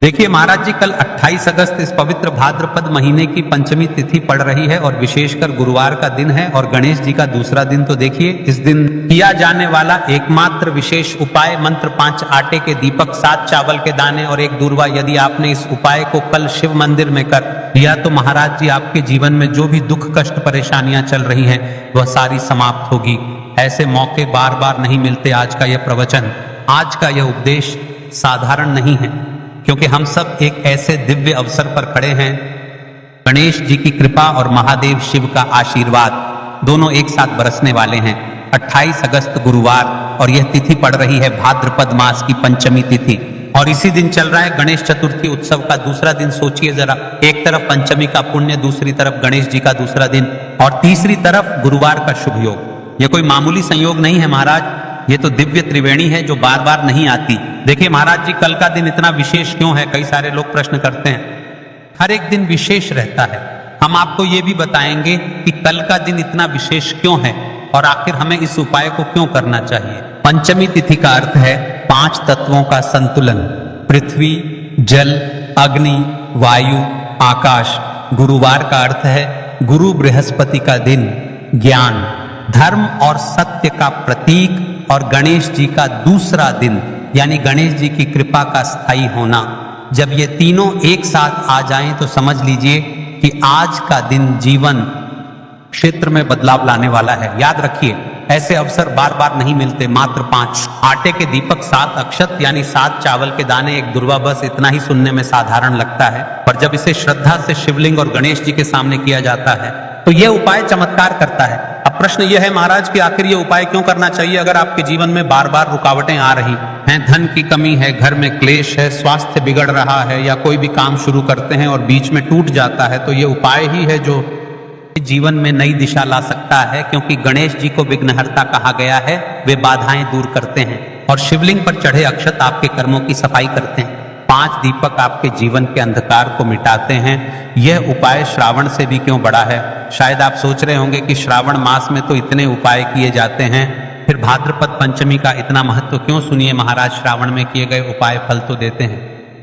देखिए महाराज जी, कल 28 अगस्त इस पवित्र भाद्रपद महीने की पंचमी तिथि पड़ रही है और विशेषकर गुरुवार का दिन है और गणेश जी का दूसरा दिन। तो देखिए, इस दिन किया जाने वाला एकमात्र विशेष उपाय मंत्र 5 आटे के दीपक, 7 चावल के दाने और 1 दूर्वा। यदि आपने इस उपाय को कल शिव मंदिर में कर लिया तो महाराज जी आपके जीवन में जो भी दुख कष्ट परेशानियां चल रही हैं वह सारी समाप्त होगी। ऐसे मौके बार बार नहीं मिलते। आज का यह प्रवचन, आज का यह उपदेश साधारण नहीं है, क्योंकि हम सब एक ऐसे दिव्य अवसर पर खड़े हैं। गणेश जी की कृपा और महादेव शिव का आशीर्वाद दोनों एक साथ बरसने वाले हैं। 28 अगस्त गुरुवार और यह तिथि पड़ रही है भाद्रपद मास की पंचमी तिथि और इसी दिन चल रहा है गणेश चतुर्थी उत्सव का दूसरा दिन। सोचिए जरा, एक तरफ पंचमी का पुण्य, दूसरी तरफ गणेश जी का दूसरा दिन और तीसरी तरफ गुरुवार का शुभ योग। यह कोई मामूली संयोग नहीं है महाराज, ये तो दिव्य त्रिवेणी है जो बार बार नहीं आती। देखिए महाराज जी, कल का दिन इतना विशेष क्यों है? कई सारे लोग प्रश्न करते हैं। हर एक दिन विशेष रहता है। हम आपको ये भी बताएंगे कि कल का दिन इतना विशेष क्यों है और आखिर हमें इस उपाय को क्यों करना चाहिए। पंचमी तिथि का अर्थ है 5 तत्वों का संतुलन, पृथ्वी, जल, अग्नि, वायु, आकाश। गुरुवार का अर्थ है गुरु बृहस्पति का दिन, ज्ञान, धर्म और सत्य का प्रतीक और गणेश जी का दूसरा दिन यानी गणेश जी की कृपा का स्थायी होना। जब ये तीनों एक साथ आ जाएं तो समझ लीजिए कि आज का दिन जीवन क्षेत्र में बदलाव लाने वाला है। याद रखिए, ऐसे अवसर बार बार नहीं मिलते। मात्र 5 आटे के दीपक, 7 अक्षत यानी 7 चावल के दाने, 1 दूर्वा, बस इतना ही सुनने में साधारण लगता है, पर जब इसे श्रद्धा से शिवलिंग और गणेश जी के सामने किया जाता है तो यह उपाय चमत्कार करता है। अब प्रश्न यह है महाराज कि आखिर ये उपाय क्यों करना चाहिए? अगर आपके जीवन में बार बार रुकावटें आ रही हैं, धन की कमी है, घर में क्लेश है, स्वास्थ्य बिगड़ रहा है या कोई भी काम शुरू करते हैं और बीच में टूट जाता है, तो ये उपाय ही है जो जीवन में नई दिशा ला सकता है। क्योंकि गणेश जी को विघ्नहर्ता कहा गया है, वे बाधाएं दूर करते हैं और शिवलिंग पर चढ़े अक्षत आपके कर्मों की सफाई करते हैं। 5 दीपक आपके जीवन के अंधकार को मिटाते हैं। यह उपाय श्रावण से भी क्यों बड़ा है? शायद आप सोच रहे होंगे कि श्रावण मास में तो इतने उपाय किए जाते हैं, फिर भाद्रपद पंचमी का इतना महत्व क्यों? सुनिए महाराज, श्रावण में किए गए उपाय फल तो देते हैं,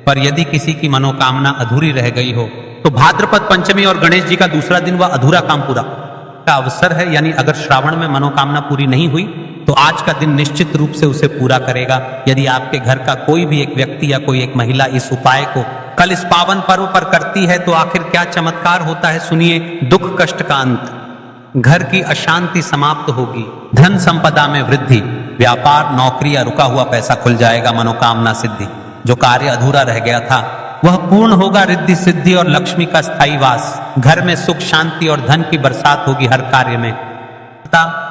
पर यदि किसी की मनोकामना अधूरी रह गई हो तो भाद्रपद पंचमी और गणेश जी का दूसरा दिन वह अधूरा काम पूरा का अवसर है। यानी अगर श्रावण में मनोकामना पूरी नहीं हुई तो आज का दिन निश्चित रूप से उसे पूरा करेगा। यदि आपके घर का कोई भी एक व्यक्ति या कोई एक महिला इस उपाय को कल इस पावन पर्व पर करती है तो आखिर क्या चमत्कार होता है सुनिए। दुख कष्ट का अंत, घर की अशांति समाप्त होगी, धन संपदा में वृद्धि, व्यापार, नौकरी या रुका हुआ पैसा खुल जाएगा, मनोकामना सिद्धि, जो कार्य अधूरा रह गया था वह पूर्ण होगा, रिद्धि सिद्धि और लक्ष्मी का स्थायी वास, घर में सुख शांति और धन की बरसात होगी। हर कार्य में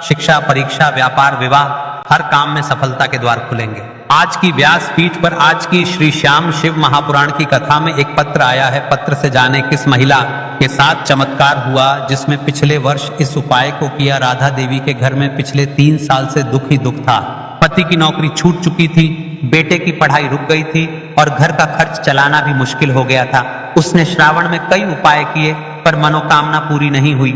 शिक्षा, परीक्षा, व्यापार, विवाह, हर काम में सफलता के द्वार खुलेंगे। आज की व्यास पीठ पर आज की श्री श्याम शिव महापुराण की कथा में एक पत्र आया है। पत्र से जाने किस महिला के साथ चमत्कार हुआ जिसमें पिछले वर्ष इस उपाय को किया। राधा देवी के घर में पिछले 3 साल से दुख ही दुख था। पति की नौकरी छूट चुकी थी, बेटे की पढ़ाई रुक गई थी और घर का खर्च चलाना भी मुश्किल हो गया था। उसने श्रावण में कई उपाय किए पर मनोकामना पूरी नहीं हुई।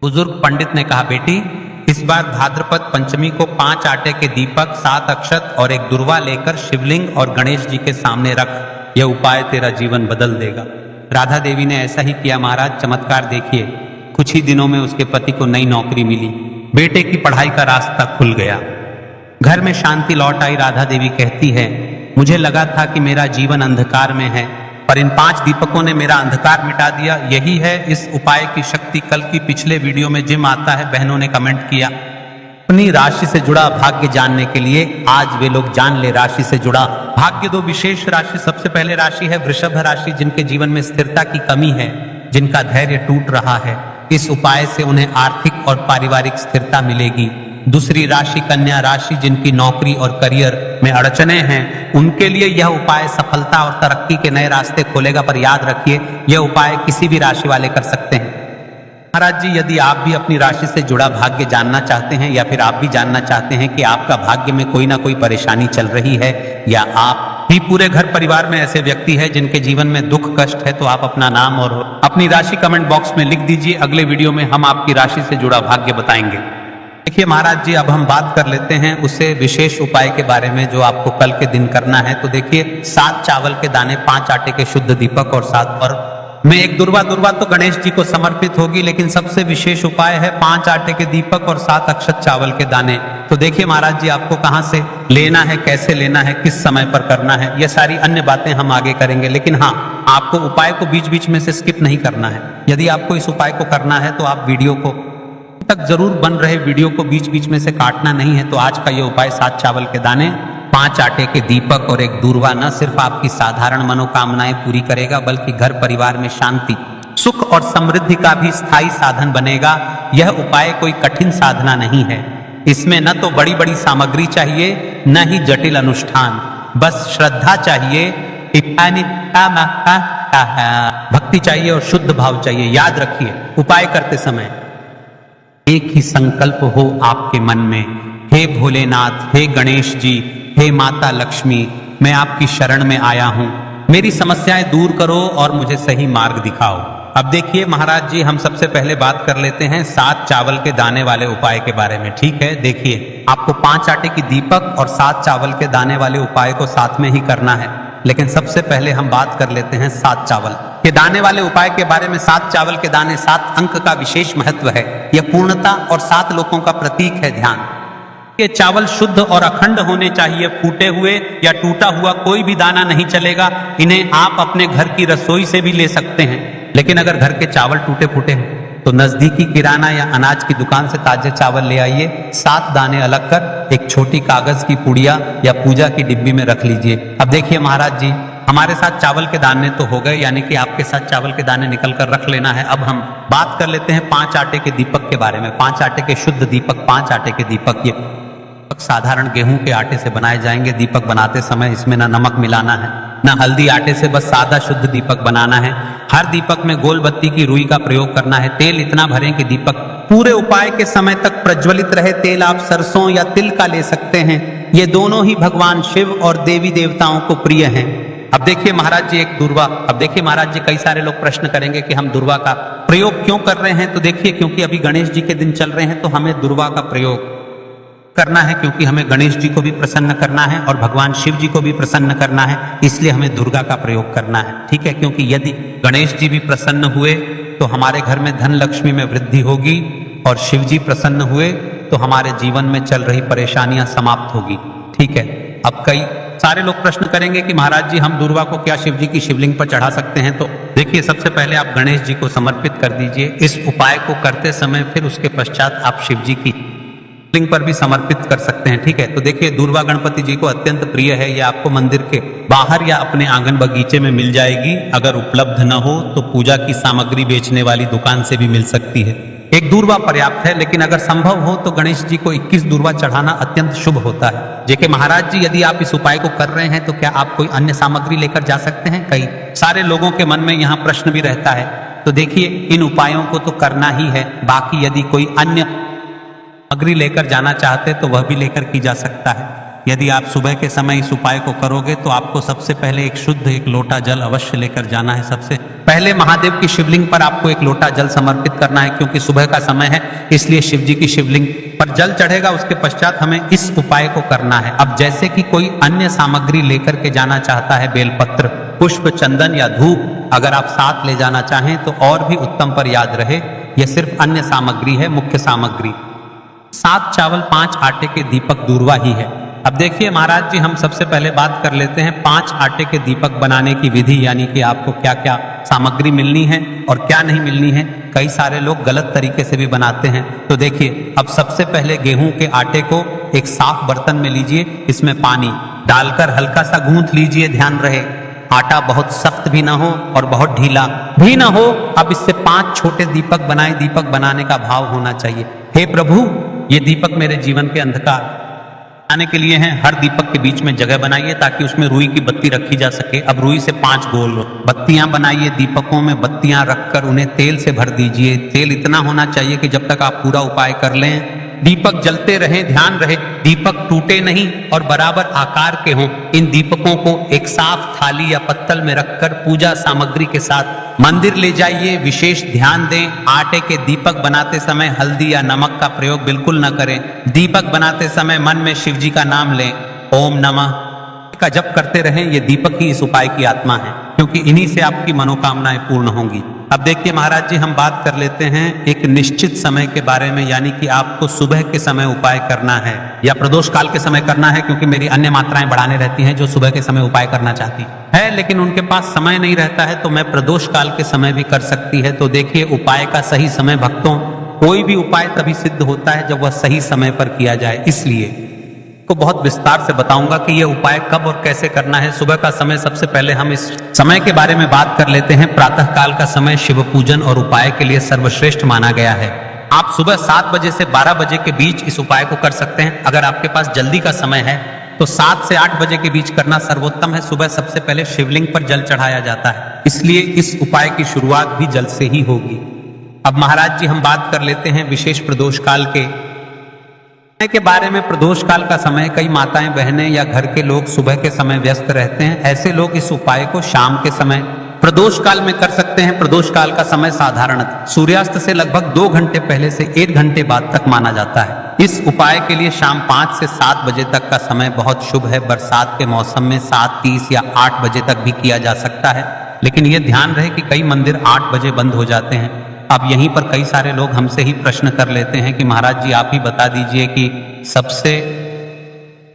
बुजुर्ग पंडित ने कहा, बेटी इस बार भाद्रपद पंचमी को 5 आटे के दीपक, 7 अक्षत और 1 दूर्वा लेकर शिवलिंग और गणेश जी के सामने रख। यह उपाय तेरा जीवन बदल देगा। राधा देवी ने ऐसा ही किया महाराज। चमत्कार देखिए, कुछ ही दिनों में उसके पति को नई नौकरी मिली, बेटे की पढ़ाई का रास्ता खुल गया, घर में शांति लौट आई। राधा देवी कहती है, मुझे लगा था कि मेरा जीवन अंधकार में है, पर इन 5 दीपकों ने मेरा अंधकार मिटा दिया। यही है इस उपाय की शक्ति। कल की पिछले वीडियो में जिम आता है बहनों ने कमेंट किया। अपनी राशि से जुड़ा भाग्य जानने के लिए आज वे लोग जान ले राशि से जुड़ा भाग्य। 2 विशेष राशि। सबसे पहले राशि है वृषभ राशि, जिनके जीवन में स्थिरता की कमी है, जिनका धैर्य टूट रहा है। इस उपाय से उन्हें आर्थिक और पारिवारिक स्थिरता मिलेगी। दूसरी राशि कन्या राशि, जिनकी नौकरी और करियर में अड़चने हैं, उनके लिए यह उपाय सफलता और तरक्की के नए रास्ते खोलेगा। पर याद रखिए, यह उपाय किसी भी राशि वाले कर सकते हैं। महाराज जी, यदि आप भी अपनी राशि से जुड़ा भाग्य जानना चाहते हैं या फिर आप भी जानना चाहते हैं कि आपका भाग्य में कोई ना कोई परेशानी चल रही है या आप भी पूरे घर परिवार में ऐसे व्यक्ति है जिनके जीवन में दुख कष्ट है, तो आप अपना नाम और अपनी राशि कमेंट बॉक्स में लिख दीजिए। अगले वीडियो में हम आपकी राशि से जुड़ा भाग्य बताएंगे। देखिए महाराज जी, अब हम बात कर लेते हैं उससे विशेष उपाय के बारे में जो आपको कल के दिन करना है। तो देखिए 7 चावल के दाने, 5 आटे के शुद्ध दीपक और 7 और में एक दुर्वा तो गणेश जी को समर्पित होगी, लेकिन सबसे विशेष उपाय है 5 आटे के दीपक और 7 अक्षत चावल के दाने। तो देखिए महाराज जी, आपको कहाँ से लेना है, कैसे लेना है, किस समय पर करना है, ये सारी अन्य बातें हम आगे करेंगे। लेकिन हाँ, आपको उपाय को बीच बीच में से स्किप नहीं करना है। यदि आपको इस उपाय को करना है तो आप वीडियो को तक जरूर बन रहे वीडियो को बीच बीच में से काटना नहीं है। तो आज का ये उपाय 7 चावल के दाने, 5 आटे के दीपक और एक दूर्वा न सिर्फ आपकी साधारण मनोकामनाएं पूरी करेगा, बल्कि घर परिवार में शांति, सुख और समृद्धि का भी स्थायी साधन बनेगा। यह उपाय कोई कठिन साधना नहीं है। इसमें न तो बड़ी बड़ी सामग्री चाहिए, न ही जटिल अनुष्ठान, बस श्रद्धा चाहिए, भक्ति चाहिए और शुद्ध भाव चाहिए। याद रखिए, उपाय करते समय एक ही संकल्प हो आपके मन में, हे भोलेनाथ, हे गणेश जी, हे माता लक्ष्मी, मैं आपकी शरण में आया हूं, मेरी समस्याएं दूर करो और मुझे सही मार्ग दिखाओ। अब देखिए महाराज जी, हम सबसे पहले बात कर लेते हैं 7 चावल के दाने वाले उपाय के बारे में। ठीक है, देखिए आपको 5 आटे की दीपक और 7 चावल के दाने वाले उपाय को साथ में ही करना है। लेकिन सबसे पहले हम बात कर लेते हैं 7 चावल के दाने वाले उपाय के बारे में। 7 चावल के दाने, 7 अंक का विशेष महत्व है। यह पूर्णता और 7 लोकों का प्रतीक है। ध्यान, ये चावल शुद्ध और अखंड होने चाहिए। फूटे हुए या टूटा हुआ कोई भी दाना नहीं चलेगा। इन्हें आप अपने घर की रसोई से भी ले सकते हैं। लेकिन अगर घर के चावल टूटे फूटे हैं तो नजदीकी किराना या अनाज की दुकान से ताजे चावल ले आइए। 7 दाने अलग कर एक छोटी कागज की पुड़िया या पूजा की डिब्बी में रख लीजिए। अब देखिए महाराज जी, हमारे साथ चावल के दाने तो हो गए, यानी कि आपके साथ चावल के दाने निकल कर रख लेना है। अब हम बात कर लेते हैं 5 आटे के दीपक के बारे में। 5 आटे के शुद्ध दीपक, 5 आटे के दीपक, ये साधारण गेहूं के आटे से बनाए जाएंगे। दीपक बनाते समय इसमें ना नमक मिलाना है, ना हल्दी, आटे से बस सादा शुद्ध दीपक बनाना है। हर दीपक में गोल बत्ती की रुई का प्रयोग करना है। तेल इतना भरें कि दीपक पूरे उपाय के समय तक प्रज्वलित रहे। तेल आप सरसों या तिल का ले सकते हैं। ये दोनों ही भगवान शिव और देवी देवताओं को प्रिय हैं। अब देखिए महाराज जी, एक दुर्वा। अब देखिए महाराज जी, कई सारे लोग प्रश्न करेंगे कि हम दुर्वा का प्रयोग क्यों कर रहे हैं। तो देखिए, क्योंकि अभी गणेश जी के दिन चल रहे हैं, तो हमें दुर्वा का प्रयोग करना है, क्योंकि हमें गणेश जी को भी प्रसन्न करना है और भगवान शिव जी को भी प्रसन्न करना है। इसलिए हमें दुर्गा का प्रयोग करना है। ठीक है, क्योंकि यदि गणेश जी भी प्रसन्न हुए तो हमारे घर में धन लक्ष्मी में वृद्धि होगी, और शिव जी प्रसन्न हुए तो हमारे जीवन में चल रही परेशानियां समाप्त होगी। ठीक है, अब कई सारे लोग प्रश्न करेंगे कि महाराज जी, हम दुर्वा को क्या शिव जी की शिवलिंग पर चढ़ा सकते हैं। तो देखिए, सबसे पहले आप गणेश जी को समर्पित कर दीजिए इस उपाय को करते समय। फिर उसके पश्चात आप शिव जी की शिवलिंग पर भी समर्पित कर सकते हैं। ठीक है, तो देखिए, दुर्वा गणपति जी को अत्यंत प्रिय है। ये आपको मंदिर के बाहर या अपने आंगन बगीचे में मिल जाएगी। अगर उपलब्ध न हो तो पूजा की सामग्री बेचने वाली दुकान से भी मिल सकती है। एक दूर्वा पर्याप्त है, लेकिन अगर संभव हो तो गणेश जी को 21 दूर्वा चढ़ाना अत्यंत शुभ होता है। जेके महाराज जी, यदि आप इस उपाय को कर रहे हैं तो क्या आप कोई अन्य सामग्री लेकर जा सकते हैं। कई सारे लोगों के मन में यहाँ प्रश्न भी रहता है। तो देखिए, इन उपायों को तो करना ही है। बाकी यदि कोई अन्य सामग्री लेकर जाना चाहते तो वह भी लेकर की जा सकता है। यदि आप सुबह के समय इस उपाय को करोगे तो आपको सबसे पहले एक शुद्ध एक लोटा जल अवश्य लेकर जाना है। सबसे पहले महादेव की शिवलिंग पर आपको एक लोटा जल समर्पित करना है, क्योंकि सुबह का समय है, इसलिए शिव जी की शिवलिंग पर जल चढ़ेगा। उसके पश्चात हमें इस उपाय को करना है। अब जैसे कि कोई अन्य सामग्री लेकर के जाना चाहता है, बेलपत्र, पुष्प, चंदन या धूप, अगर आप साथ ले जाना चाहें तो और भी उत्तम, पर याद रहे यह सिर्फ अन्य सामग्री है। मुख्य सामग्री 7 चावल, 5 आटे के दीपक, दूर्वा ही है। अब देखिए महाराज जी, हम सबसे पहले बात कर लेते हैं 5 आटे के दीपक बनाने की विधि, यानी कि आपको क्या क्या सामग्री मिलनी है और क्या नहीं मिलनी है। कई सारे लोग गलत तरीके से भी बनाते हैं। तो देखिए, अब सबसे पहले गेहूं के आटे को एक साफ बर्तन में लीजिए। इसमें पानी डालकर हल्का सा गूंथ लीजिए। ध्यान रहे, आटा बहुत सख्त भी ना हो और बहुत ढीला भी ना हो। अब इससे 5 छोटे दीपक बनाए। दीपक बनाने का भाव होना चाहिए, हे प्रभु, ये दीपक मेरे जीवन के अंधकार आने के लिए हैं। हर दीपक के बीच में जगह बनाइए ताकि उसमें रुई की बत्ती रखी जा सके। अब रुई से 5 गोल बत्तियां बनाइए। दीपकों में बत्तियां रखकर उन्हें तेल से भर दीजिए। तेल इतना होना चाहिए कि जब तक आप पूरा उपाय कर लें दीपक जलते रहे, ध्यान रहे दीपक टूटे नहीं और बराबर आकार के हों। इन दीपकों को एक साफ थाली या पत्तल में रखकर पूजा सामग्री के साथ मंदिर ले जाइए। विशेष ध्यान दें, आटे के दीपक बनाते समय हल्दी या नमक का प्रयोग बिल्कुल न करें। दीपक बनाते समय मन में शिव जी का नाम लें, ओम नमः का जप करते रहें। ये दीपक ही इस उपाय की आत्मा है, क्योंकि इन्हीं से आपकी मनोकामनाएं पूर्ण होंगी। अब देखिए महाराज जी, हम बात कर लेते हैं एक निश्चित समय के बारे में, यानी कि आपको सुबह के समय उपाय करना है या प्रदोष काल के समय करना है, क्योंकि मेरी अन्य मात्राएं बढ़ाने रहती हैं जो सुबह के समय उपाय करना चाहती है लेकिन उनके पास समय नहीं रहता है, तो मैं प्रदोष काल के समय भी कर सकती है। तो देखिए, उपाय का सही समय भक्तों, कोई भी उपाय तभी सिद्ध होता है जब वह सही समय पर किया जाए। इसलिए को बहुत विस्तार से बताऊंगा कि यह उपाय कब और कैसे करना है। सुबह का समय, सबसे पहले हम इस समय के बारे में बात कर लेते हैं। प्रातः काल का समय शिव पूजन और उपाय के लिए सर्वश्रेष्ठ माना गया है। आप सुबह 7 बजे से 12 बजे के बीच इस उपाय को कर सकते हैं। अगर आपके पास जल्दी का समय है तो 7 से 8 बजे के बीच करना सर्वोत्तम है। सुबह सबसे पहले शिवलिंग पर जल चढ़ाया जाता है, इसलिए इस उपाय की शुरुआत भी जल से ही होगी। अब महाराज जी, हम बात कर लेते हैं विशेष प्रदोष काल के बारे में। प्रदोष काल का समय कई माताएं बहनें या घर के लोग सुबह के समय व्यस्त रहते हैं। ऐसे लोग इस उपाय को शाम के समय प्रदोष काल में कर सकते हैं। प्रदोष काल का समय साधारणतः सूर्यास्त से लगभग 2 घंटे पहले से 1 घंटे बाद तक माना जाता है। इस उपाय के लिए शाम 5 से 7 बजे तक का समय बहुत शुभ है। बरसात के मौसम में 7:30 या 8 बजे तक भी किया जा सकता है, लेकिन यह ध्यान रहे कि कई मंदिर 8 बजे बंद हो जाते हैं। अब यहीं पर कई सारे लोग हमसे ही प्रश्न कर लेते हैं कि महाराज जी, आप ही बता दीजिए कि सबसे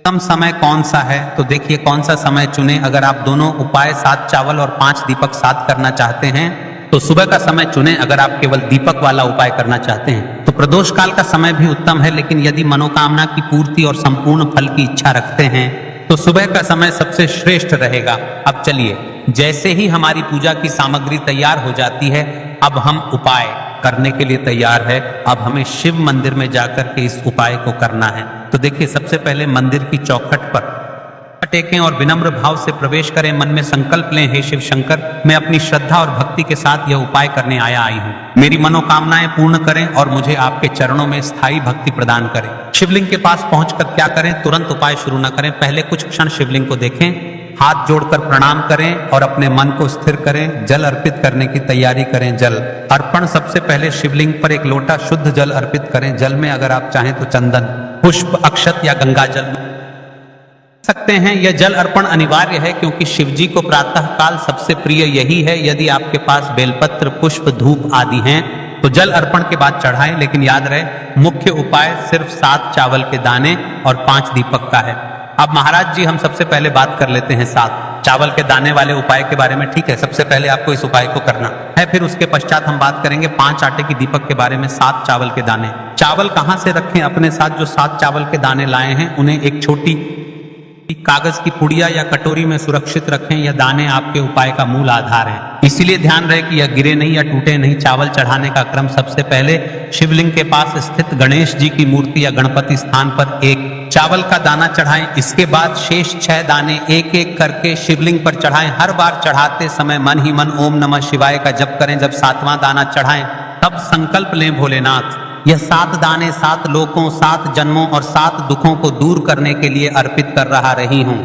कम समय कौन सा है। तो देखिए, कौन सा समय चुने। अगर आप दोनों उपाय 7 चावल और 5 दीपक साथ करना चाहते हैं तो सुबह का समय चुने। अगर आप केवल दीपक वाला उपाय करना चाहते हैं तो प्रदोष काल का समय भी उत्तम है, लेकिन यदि मनोकामना की पूर्ति और संपूर्ण फल की इच्छा रखते हैं तो सुबह का समय सबसे श्रेष्ठ रहेगा। अब चलिए, जैसे ही हमारी पूजा की सामग्री तैयार हो जाती है, अब हम उपाय करने के लिए तैयार है। अब हमें शिव मंदिर में जाकर के इस उपाय को करना है। तो देखिए, सबसे पहले मंदिर की चौखट पर टेकें और विनम्र भाव से प्रवेश करें। मन में संकल्प लें, हे शिव शंकर, मैं अपनी श्रद्धा और भक्ति के साथ यह उपाय करने आई हूँ। मेरी मनोकामनाएं पूर्ण करें और मुझे आपके चरणों में स्थायी भक्ति प्रदान करें। शिवलिंग के पास पहुंचकर क्या करें? तुरंत उपाय शुरू न करें। पहले कुछ क्षण शिवलिंग को देखें, हाथ जोड़कर प्रणाम करें और अपने मन को स्थिर करें। जल अर्पित करने की तैयारी करें। जल अर्पण, सबसे पहले शिवलिंग पर एक लोटा शुद्ध जल अर्पित करें। जल में अगर आप चाहें तो चंदन, पुष्प, अक्षत या गंगा जल सकते हैं। यह जल अर्पण अनिवार्य है, क्योंकि शिवजी को प्रातः काल सबसे प्रिय यही है। यदि आपके पास बेलपत्र, पुष्प, धूप आदि हैं तो जल अर्पण के बाद चढ़ाएं, लेकिन याद रहे, मुख्य उपाय सिर्फ 7 चावल के दाने और 5 दीपक का है। अब महाराज जी, हम सबसे पहले बात कर लेते हैं 7 चावल के दाने वाले उपाय के बारे में। ठीक है, सबसे पहले आपको इस उपाय को करना है, फिर उसके पश्चात हम बात करेंगे 5 आटे की दीपक के बारे में। 7 चावल के दाने, चावल कहां से रखें अपने साथ? जो 7 चावल के दाने लाए हैं उन्हें एक छोटी कागज की पुड़िया या कटोरी में सुरक्षित रखें। यह दाने आपके उपाय का मूल आधार है, इसीलिए ध्यान रहे कि यह गिरे नहीं या टूटे नहीं। चावल चढ़ाने का क्रम, सबसे पहले शिवलिंग के पास स्थित गणेश जी की मूर्ति या गणपति स्थान पर एक चावल का दाना चढ़ाएं। इसके बाद शेष 6 दाने एक एक करके शिवलिंग पर चढ़ाएं। हर बार चढ़ाते समय मन ही मन ओम नमः शिवाय का जप करें। जब 7वां दाना चढ़ाएं तब संकल्प लें, भोलेनाथ, यह 7 दाने 7 लोकों, 7 जन्मों और 7 दुखों को दूर करने के लिए अर्पित कर रही हूं।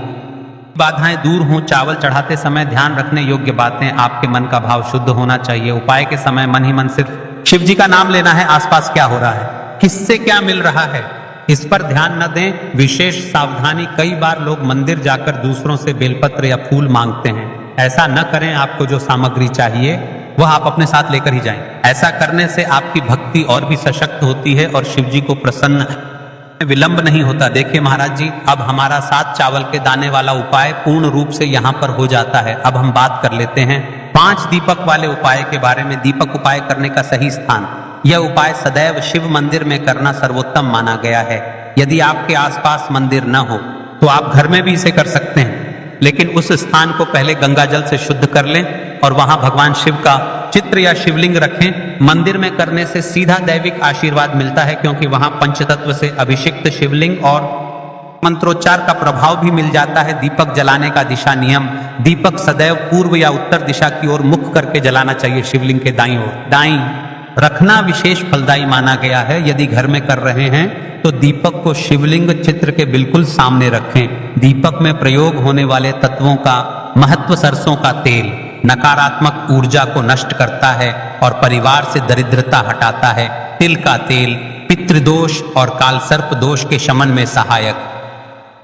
बाधाएं दूर हों। चावल चढ़ाते समय ध्यान रखने योग्य बातें, आपके मन का भाव शुद्ध होना चाहिए। उपाय के समय मन ही मन सिर्फ शिव जी का नाम लेना है। आसपास क्या हो रहा है, किससे क्या मिल रहा है, इस पर ध्यान न दें। विशेष सावधानी, कई बार लोग मंदिर जाकर दूसरों से बेलपत्र या फूल मांगते हैं। ऐसा न करें। आपको जो सामग्री चाहिए वह आप अपने साथ लेकर ही जाएं। ऐसा करने से आपकी भक्ति और भी सशक्त होती है और शिव जी को प्रसन्न विलंब नहीं होता। देखिए महाराज जी, अब हमारा 7 चावल के दाने वाला उपाय पूर्ण रूप से यहाँ पर हो जाता है। अब हम बात कर लेते हैं 5 दीपक वाले उपाय के बारे में। दीपक उपाय करने का सही स्थान, यह उपाय सदैव शिव मंदिर में करना सर्वोत्तम माना गया है। यदि आपके आसपास मंदिर न हो तो आप घर में भी इसे कर सकते हैं, लेकिन उस स्थान को पहले गंगा जल से शुद्ध कर लें और वहां भगवान शिव का चित्र या शिवलिंग रखें। मंदिर में करने से सीधा दैविक आशीर्वाद मिलता है, क्योंकि वहां पंचतत्व से अभिषिक्त शिवलिंग और मंत्रोच्चार का प्रभाव भी मिल जाता है। दीपक जलाने का दिशा नियम, दीपक सदैव पूर्व या उत्तर दिशा की ओर मुख करके जलाना चाहिए। शिवलिंग के दाईं ओर, दाईं रखना विशेष फलदायी माना गया है। यदि घर में कर रहे हैं तो दीपक को शिवलिंग चित्र के बिल्कुल सामने रखें। दीपक में प्रयोग होने वाले तत्वों का महत्व सरसों का तेल नकारात्मक ऊर्जा को नष्ट करता है और परिवार से दरिद्रता हटाता है। तिल का तेल पितृदोष और कालसर्प दोष के शमन में सहायक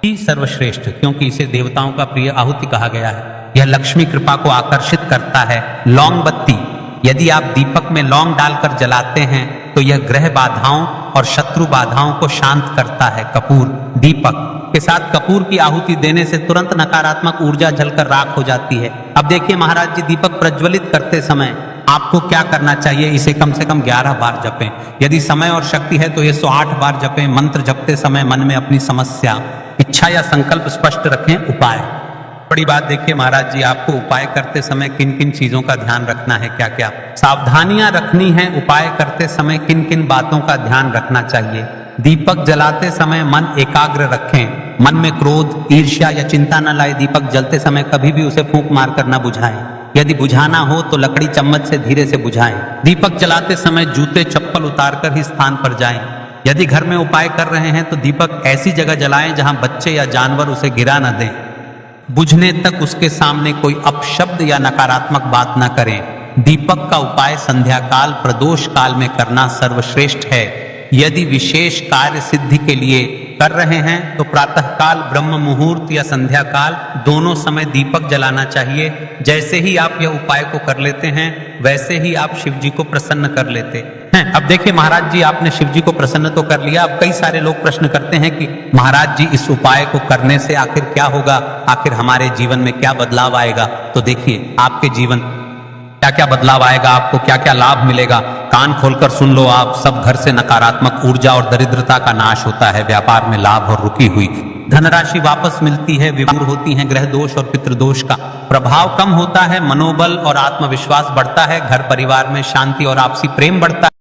ही सर्वश्रेष्ठ, क्योंकि इसे देवताओं का प्रिय आहुति कहा गया है। यह लक्ष्मी कृपा को आकर्षित करता है। लौंग बत्ती, यदि आप दीपक में लौंग डालकर जलाते हैं तो यह ग्रह बाधाओं और शत्रु बाधाओं को शांत करता है। कपूर, दीपक के साथ कपूर की आहुति देने से तुरंत नकारात्मक ऊर्जा जलकर राख हो जाती है। अब देखिए महाराज जी, दीपक प्रज्वलित करते समय आपको क्या करना चाहिए, इसे कम से कम 11 बार जपें। यदि समय और शक्ति है तो ये 108 बार जपें। मंत्र जपते समय मन में अपनी समस्या, इच्छा या संकल्प स्पष्ट रखें। उपाय, बड़ी बात देखिए महाराज जी, आपको उपाय करते समय किन किन चीजों का ध्यान रखना है, क्या क्या सावधानियां रखनी है। उपाय करते समय किन किन बातों का ध्यान रखना चाहिए। दीपक जलाते समय मन एकाग्र रखें। मन में क्रोध, ईर्ष्या या चिंता न लाए। दीपक जलते समय कभी भी उसे फूंक मारकर न बुझाएं। यदि बुझाना हो तो लकड़ी चम्मच से धीरे से बुझाएं। दीपक जलाते समय जूते चप्पल उतारकर ही स्थान पर जाएं। यदि घर में उपाय कर रहे हैं तो दीपक ऐसी जगह जलाएं जहां बच्चे या जानवर उसे गिरा न दें। बुझने तक उसके सामने कोई अपशब्द या नकारात्मक बात न करें। दीपक का उपाय संध्या काल प्रदोष काल में करना सर्वश्रेष्ठ है। यदि विशेष कार्य सिद्धि के लिए कर रहे हैं तो प्रातः काल, ब्रह्म मुहूर्त या संध्या काल, दोनों समय दीपक जलाना चाहिए। जैसे ही आप यह उपाय को कर लेते हैं वैसे ही आप शिव जी को प्रसन्न कर लेते हैं। अब देखिए महाराज जी, आपने शिव जी को प्रसन्न तो कर लिया। अब कई सारे लोग प्रश्न करते हैं कि महाराज जी, इस उपाय को करने से आखिर क्या होगा, आखिर हमारे जीवन में क्या बदलाव आएगा। तो देखिए, आपके जीवन क्या क्या बदलाव आएगा, आपको क्या क्या लाभ मिलेगा, कान खोलकर सुन लो आप। सब घर से नकारात्मक ऊर्जा और दरिद्रता का नाश होता है। व्यापार में लाभ और रुकी हुई धनराशि वापस मिलती है। विभूर होती है ग्रह दोष और पितृदोष का प्रभाव कम होता है। मनोबल और आत्मविश्वास बढ़ता है। घर परिवार में शांति और आपसी प्रेम बढ़ता है।